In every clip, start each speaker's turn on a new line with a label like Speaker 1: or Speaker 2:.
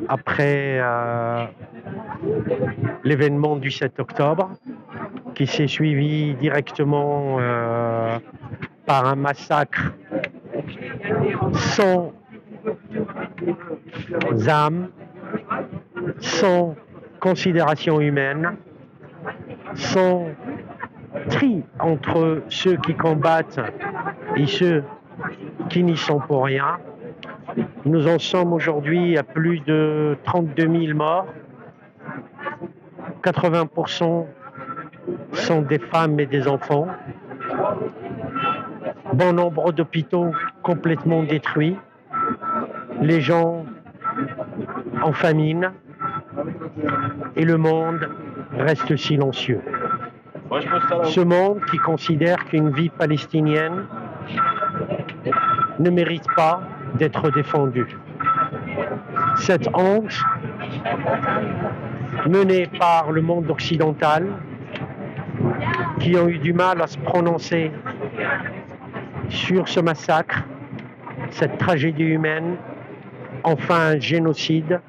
Speaker 1: après l'événement du 7 octobre, qui s'est suivi directement par un massacre sans âme, sans considération humaine, sans tri entre ceux qui combattent et ceux qui n'y sont pour rien. Nous en sommes aujourd'hui à plus de 32 000 morts. 80% sont des femmes et des enfants. Bon nombre d'hôpitaux complètement détruits. Les gens en famine. Et le monde reste silencieux. Ce monde qui considère qu'une vie palestinienne ne mérite pas d'être défendue. Cette honte menée par le monde occidental qui ont eu du mal à se prononcer sur ce massacre, cette tragédie humaine, enfin un génocide,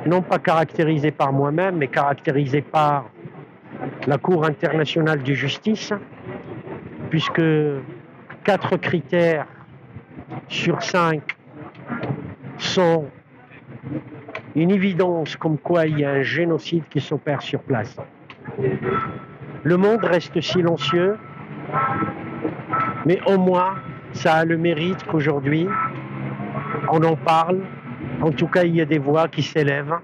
Speaker 1: non pas caractérisé par moi-même, mais caractérisé par la Cour internationale de justice, puisque 4 critères sur 5 sont une évidence comme quoi il y a un génocide qui s'opère sur place. Le monde reste silencieux, mais au moins ça a le mérite qu'aujourd'hui on en parle. En tout cas, il y a des voix qui s'élèvent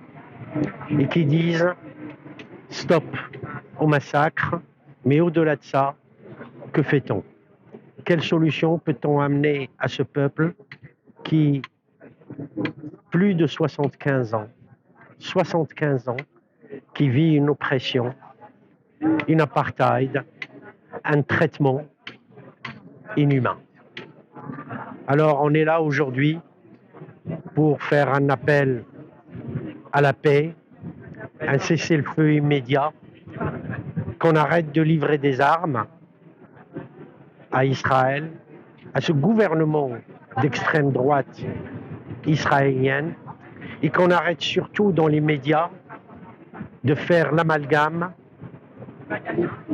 Speaker 1: et qui disent stop au massacre, mais au-delà de ça, que fait-on? Quelle solution peut-on amener à ce peuple qui, plus de 75 ans, qui vit une oppression, une apartheid, un traitement inhumain. Alors on est là aujourd'hui pour faire un appel à la paix, un cessez-le-feu immédiat, qu'on arrête de livrer des armes à Israël, à ce gouvernement d'extrême droite israélienne, et qu'on arrête surtout dans les médias de faire l'amalgame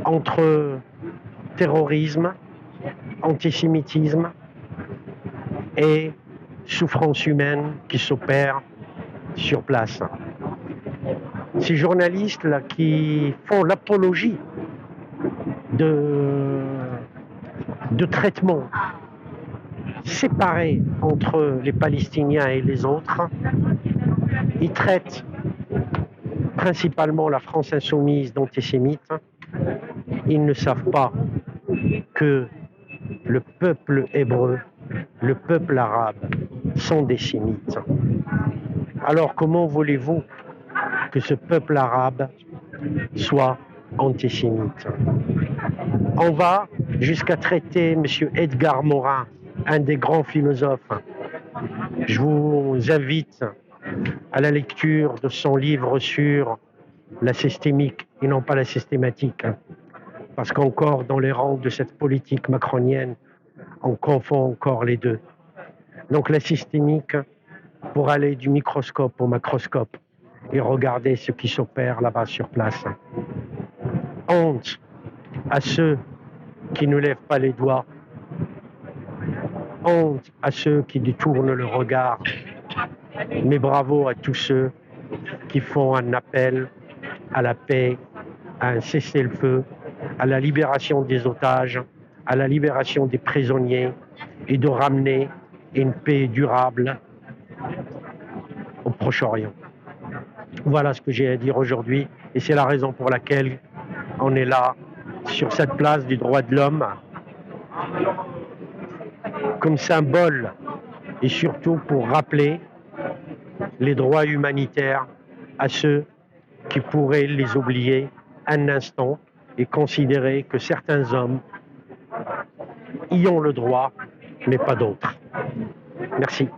Speaker 1: entre terrorisme, antisémitisme et souffrance humaine qui s'opère sur place. Ces journalistes-là qui font l'apologie de traitements séparés entre les Palestiniens et les autres, ils traitent principalement la France insoumise d'antisémite. Ils ne savent pas que le peuple hébreu, le peuple arabe sont des sémites. Alors comment voulez-vous que ce peuple arabe soit antisémite? On va jusqu'à traiter M. Edgar Morin, un des grands philosophes. Je vous invite à la lecture de son livre sur la systémique et non pas la systématique, parce qu'encore dans les rangs de cette politique macronienne, on confond encore les deux. Donc la systémique, pour aller du microscope au macroscope et regarder ce qui s'opère là-bas sur place. Honte à ceux qui ne lèvent pas les doigts, honte à ceux qui détournent le regard, mais bravo à tous ceux qui font un appel à la paix, à un cessez-le-feu, à la libération des otages, à la libération des prisonniers et de ramener une paix durable au Proche-Orient. Voilà ce que j'ai à dire aujourd'hui et c'est la raison pour laquelle on est là sur cette place du droit de l'homme comme symbole et surtout pour rappeler les droits humanitaires à ceux qui pourraient les oublier un instant et considérer que certains hommes y ont le droit, mais pas d'autres. Merci.